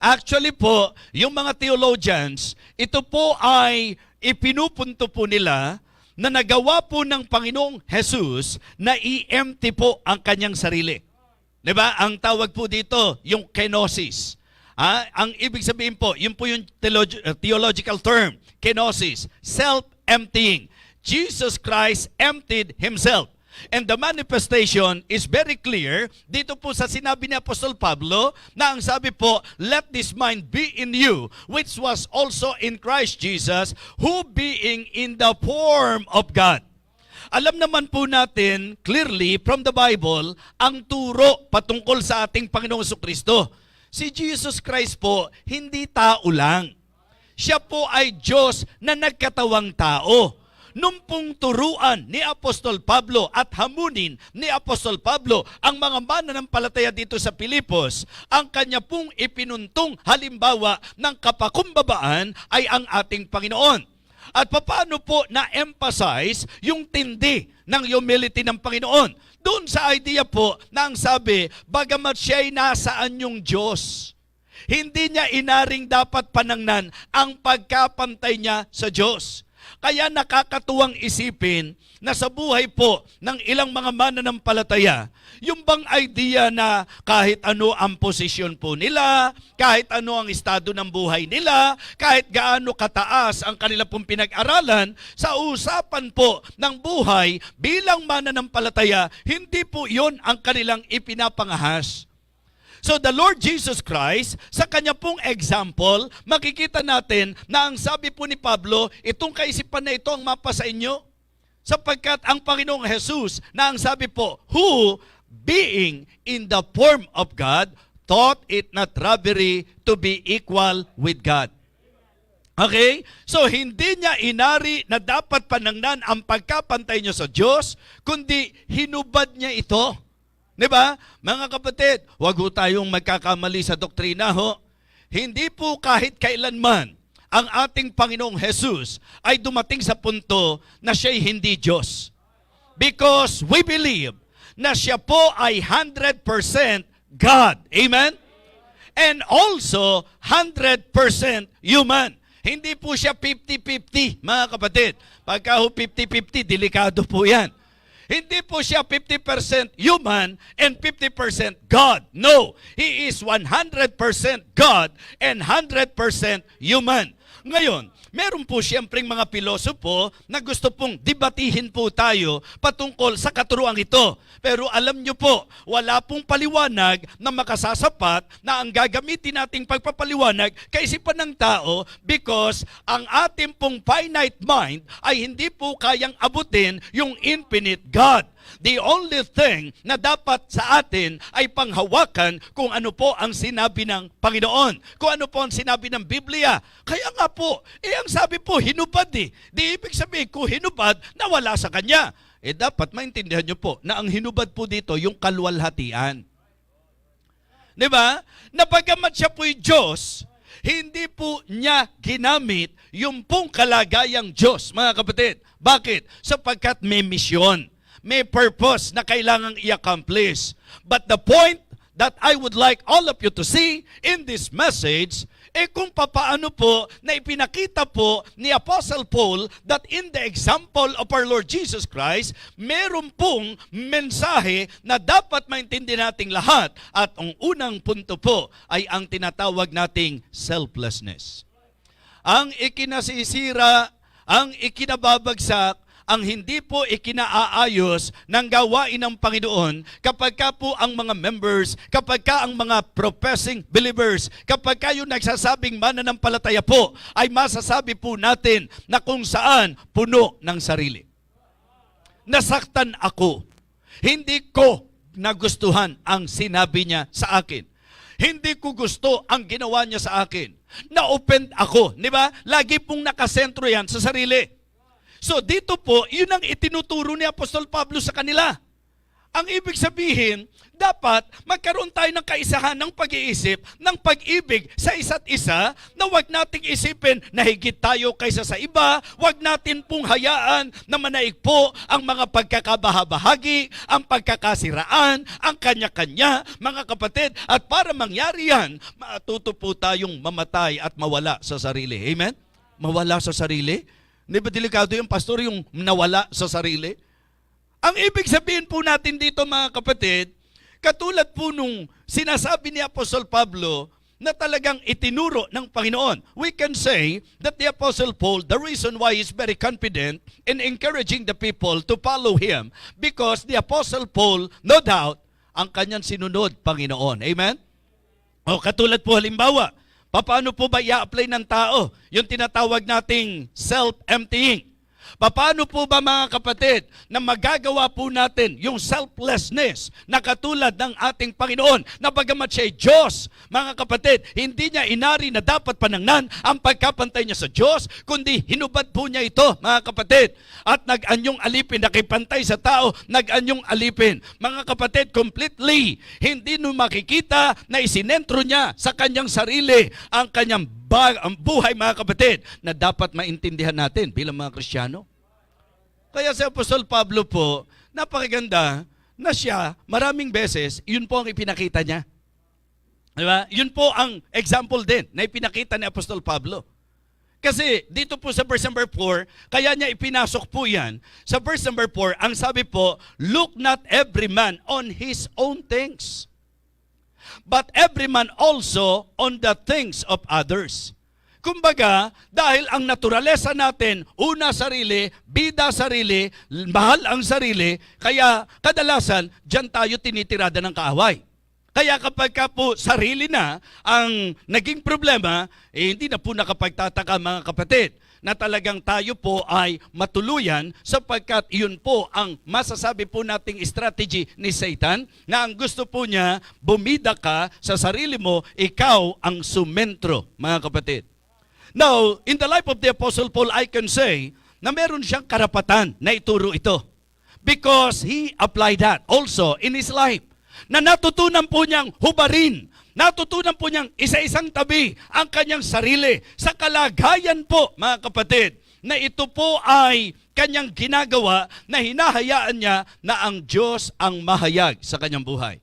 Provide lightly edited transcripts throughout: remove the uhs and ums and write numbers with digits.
Actually po, yung mga theologians, ito po ay ipinupunto po nila na nagawa po ng Panginoong Jesus na i-empty po ang kanyang sarili. 'Di ba? Ang tawag po dito, yung kenosis. Ang ibig sabihin po, yun po yung theological term, kenosis, self-emptying. Jesus Christ emptied Himself. And the manifestation is very clear dito po sa sinabi ni Apostol Pablo na ang sabi po, let this mind be in you, which was also in Christ Jesus, who being in the form of God. Alam naman po natin clearly from the Bible ang turo patungkol sa ating Panginoong Jesucristo. Si Jesus Christ po, hindi tao lang. Siya po ay Diyos na nagkatawang tao. Nung pong turuan ni Apostol Pablo at hamunin ni Apostol Pablo ang mga mananampalataya dito sa Pilipos, ang kanya pong ipinuntong halimbawa ng kapakumbabaan ay ang ating Panginoon. At paano po na-emphasize yung tindi ng humility ng Panginoon? Doon sa idea po na ang sabi, bagamat siya ay nasaan yung Diyos, hindi niya inaring dapat panangnan ang pagkapantay niya sa Diyos. Kaya nakakatuwang isipin na sa buhay po ng ilang mga mananampalataya, yung bang idea na kahit ano ang posisyon po nila, kahit ano ang estado ng buhay nila, kahit gaano kataas ang kanila pong pinag-aralan, sa usapan po ng buhay bilang mananampalataya, hindi po yon ang kanilang ipinapangahas. So the Lord Jesus Christ, sa kanya pong example, makikita natin na ang sabi po ni Pablo, itong kaisipan na ito ang mapa sa inyo. Sapagkat ang Panginoong Jesus, na ang sabi po, who, being in the form of God, thought it not robbery to be equal with God. Okay? So hindi niya inari na dapat panangnan ang pagkapantay niya sa Diyos, kundi hinubad niya ito. Diba? Mga kapatid, wag ho tayong magkakamali sa doktrina ho. Hindi po kahit kailanman ang ating Panginoong Jesus ay dumating sa punto na siya'y hindi Diyos. Because we believe na siya po ay 100% God. Amen? And also 100% human. Hindi po siya 50-50, mga kapatid. Pagka ho 50-50, delikado po yan. Hindi po siya 50% human and 50% God. No, He is 100% God and 100% human. Ngayon, meron po siyempreng mga pilosopo na gusto pong debatihin po tayo patungkol sa katuruang ito. Pero alam nyo po, wala pong paliwanag na makasasapat na ang gagamitin nating pagpapaliwanag kaisipan ng tao because ang ating pong finite mind ay hindi po kayang abutin yung infinite God. The only thing na dapat sa atin ay panghawakan kung ano po ang sinabi ng Panginoon, kung ano po ang sinabi ng Biblia. Kaya nga po, ang sabi po, hinubad eh. Di ibig sabihin, kung hinubad, nawala sa Kanya. Dapat maintindihan nyo po na ang hinubad po dito, yung kalwalhatian. Diba? Na bagamat siya po'y Diyos, hindi po niya ginamit yung pong kalagayang Diyos, mga kapatid. Bakit? Sapagkat may misyon. May purpose na kailangang i-accomplish. But the point that I would like all of you to see in this message, kung papaano po na ipinakita po ni Apostle Paul that in the example of our Lord Jesus Christ, meron pong mensahe na dapat maintindihan nating lahat. At ang unang punto po ay ang tinatawag nating selflessness. Ang ikinasisira, ang ikinababagsak, ang hindi po ikinaayos ng gawain ng Panginoon kapag ka po ang mga members, kapag ka ang mga professing believers, kapag ka yung nagsasabing mananampalataya po, ay masasabi po natin na kung saan puno ng sarili. Nasaktan ako. Hindi ko nagustuhan ang sinabi niya sa akin. Hindi ko gusto ang ginawa niya sa akin. Na-offend ako. Di ba? Lagi pong nakasentro yan sa sarili. So dito po, yun ang itinuturo ni Apostol Pablo sa kanila. Ang ibig sabihin, dapat magkaroon tayo ng kaisahan ng pag-iisip, ng pag-ibig sa isa't isa, na wag nating isipin na higit tayo kaysa sa iba, wag natin pong hayaan na manaig po ang mga pagkakabahabahagi, ang pagkakasiraan, ang kanya-kanya, mga kapatid. At para mangyari yan, matuto po tayong mamatay at mawala sa sarili. Amen? Mawala sa sarili? Hindi ba delikado yung pastor, yung nawala sa sarili? Ang ibig sabihin po natin dito, mga kapatid, katulad po nung sinasabi ni Apostol Pablo na talagang itinuro ng Panginoon. We can say that the Apostle Paul, the reason why he's very confident in encouraging the people to follow him, because the Apostle Paul, no doubt, ang kanyang sinunod, Panginoon. Amen? O katulad po halimbawa, paano po ba i-apply ng tao yung tinatawag nating self-emptying? Paano po ba, mga kapatid, na magagawa po natin yung selflessness na katulad ng ating Panginoon, na bagamat siya'y Diyos, mga kapatid, hindi niya inari na dapat panangnan ang pagkapantay niya sa Diyos, kundi hinubad po niya ito, mga kapatid. At nag-anyong alipin, nakipantay sa tao, nag-anyong alipin. Mga kapatid, completely, hindi no makikita na isinentro niya sa kanyang sarili ang kanyang ang buhay, mga kapatid, na dapat maintindihan natin bilang mga Kristiyano. Kaya si Apostol Pablo po, napakaganda na siya, maraming beses, yun po ang ipinakita niya. Diba? Yun po ang example din na ipinakita ni Apostol Pablo. Kasi dito po sa verse number 4, kaya niya ipinasok po yan. Sa verse number 4, ang sabi po, look not every man on his own things, but every man also on the things of others. Kumbaga, dahil ang naturalesa natin, una sarili, bida sarili, mahal ang sarili, kaya kadalasan, dyan tayo tinitirada ng kaaway. Kaya kapag ka po sarili na ang naging problema, hindi na po nakapagtataka, mga kapatid, na talagang tayo po ay matuluyan, sapagkat iyon po ang masasabi po nating strategy ni Satan, na ang gusto po niya, bumida ka sa sarili mo, ikaw ang sumentro, mga kapatid. Now, in the life of the Apostle Paul, I can say na meron siyang karapatan na ituro ito, because he applied that also in his life, na natutunan po niyang hubarin, natutunan po niyang isa-isang tabi ang kanyang sarili sa kalagayan po, mga kapatid, na ito po ay kanyang ginagawa, na hinahayaan niya na ang Diyos ang mahayag sa kanyang buhay.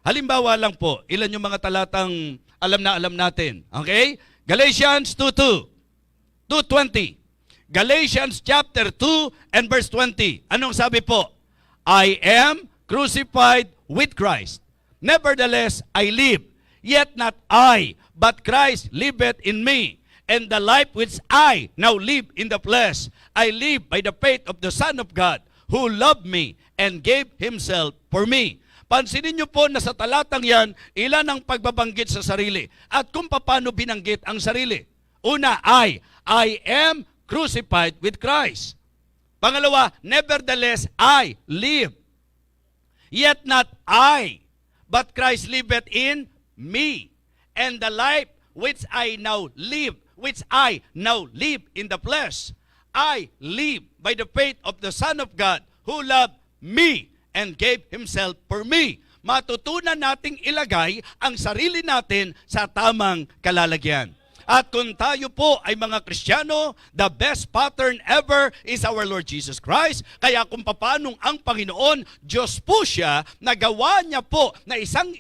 Halimbawa lang po, ilan yung mga talatang alam natin. Okay? Galatians 2:2, 2:20. Galatians chapter 2 and verse 20. Anong sabi po? I am crucified with Christ. Nevertheless, I live. Yet not I, but Christ liveth in me. And the life which I now live in the flesh, I live by the faith of the Son of God, who loved me and gave Himself for me. Pansinin niyo po na sa talatang yan, ilan ang pagbabanggit sa sarili at kung paano binanggit ang sarili. Una, I am crucified with Christ. Pangalawa, nevertheless, I live. Yet not I, but Christ liveth in me. And the life which I now live in the flesh, I live by the faith of the Son of God, who loved me and gave Himself for me. Matutunan nating ilagay ang sarili natin sa tamang kalalagyan. At kung tayo po ay mga Kristiyano, the best pattern ever is our Lord Jesus Christ. Kaya kung papanong ang Panginoon, Diyos po siya, nagawa niya po na isang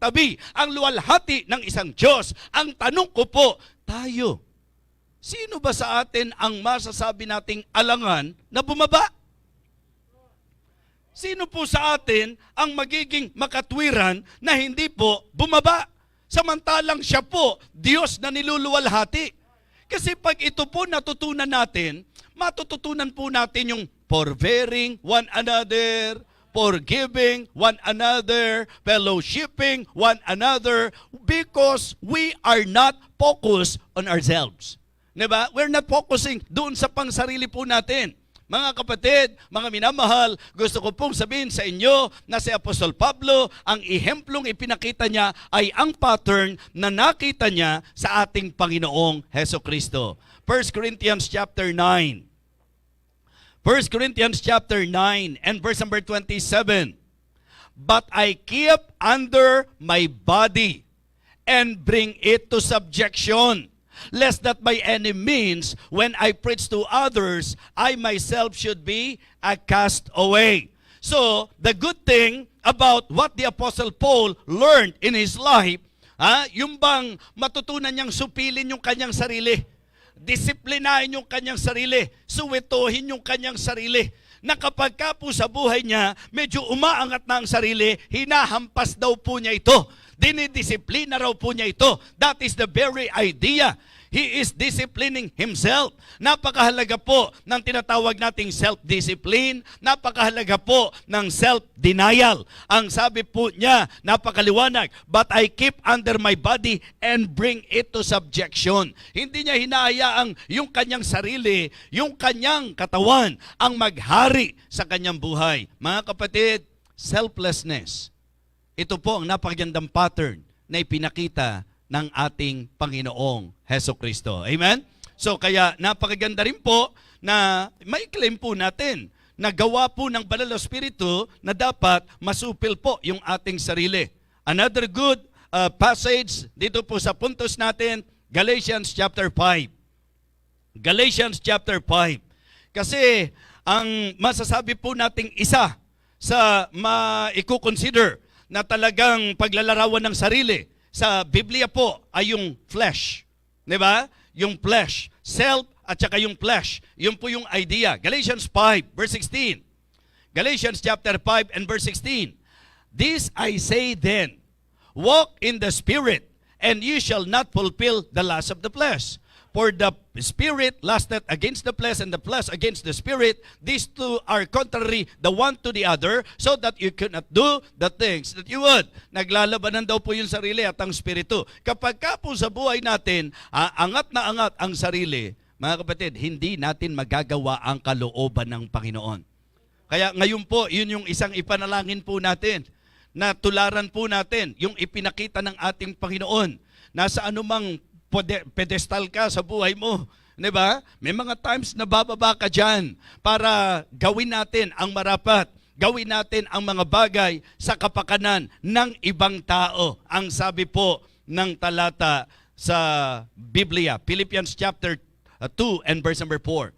tabi ang luwalhati ng isang Diyos. Ang tanong ko po, tayo, sino ba sa atin ang masasabi nating alangan na bumaba? Sino po sa atin ang magiging makatwiran na hindi po bumaba? Samantalang siya po, Diyos na niluluwalhati. Kasi pag ito po natutunan natin, matututunan po natin yung forbearing one another, forgiving one another, fellowshipping one another, because we are not focused on ourselves. Diba? We're not focusing doon sa pangsarili po natin. Mga kapatid, mga minamahal, gusto ko pong sabihin sa inyo na si Apostol Pablo, ang ihemplong ipinakita niya ay ang pattern na nakita niya sa ating Panginoong Hesukristo. 1 Corinthians chapter 9. 1 Corinthians chapter 9 and verse number 27. but I keep under my body and bring it to subjection, lest that by any means, when I preach to others, I myself should be cast away. So, the good thing about what the Apostle Paul learned in his life, yung bang matutunan niyang supilin yung kanyang sarili, disiplinahin yung kanyang sarili, suwituhin yung kanyang sarili, na kapag ka po sa buhay niya, medyo umaangat na ang sarili, hinahampas daw po niya ito. Dinidisiplina raw po niya ito. That is the very idea. He is disciplining himself. Napakahalaga po ng tinatawag nating self-discipline. Napakahalaga po ng self-denial. Ang sabi po niya, napakaliwanag, but I keep under my body and bring it to subjection. Hindi niya hinahayaang yung kanyang sarili, yung kanyang katawan, ang maghari sa kanyang buhay. Mga kapatid, selflessness. Ito po ang napakagandang pattern na ipinakita ng ating Panginoong Hesukristo. Amen? So kaya napakaganda rin po na may claim po natin na gawa po ng Banal na Espiritu na dapat masupil po yung ating sarili. Another good passage dito po sa puntos natin, Galatians chapter 5. Galatians chapter 5. Kasi ang masasabi po nating isa sa maiko-consider na talagang paglalarawan ng sarili sa Biblia po ay yung flesh. Diba? Yung flesh. Self at saka yung flesh. Yun po yung idea. Galatians 5 verse 16. Galatians chapter 5 and verse 16. This I say then, walk in the Spirit, and ye shall not fulfill the lust of the flesh. For the Spirit lusteth against the flesh, and the flesh against the Spirit. These two are contrary the one to the other, so that you cannot do the things that you would. Naglalabanan daw po yung sarili at ang Espiritu. Kapag ka po sa buhay natin, angat na angat ang sarili, mga kapatid, hindi natin magagawa ang kalooban ng Panginoon. Kaya ngayon po, yun yung isang ipanalangin po natin, na tularan po natin yung ipinakita ng ating Panginoon. Nasa anumang pedestal ka sa buhay mo. Diba? May mga times na bababa ka dyan para gawin natin ang marapat. Gawin natin ang mga bagay sa kapakanan ng ibang tao. Ang sabi po ng talata sa Biblia, Philippians chapter 2 and verse number 4.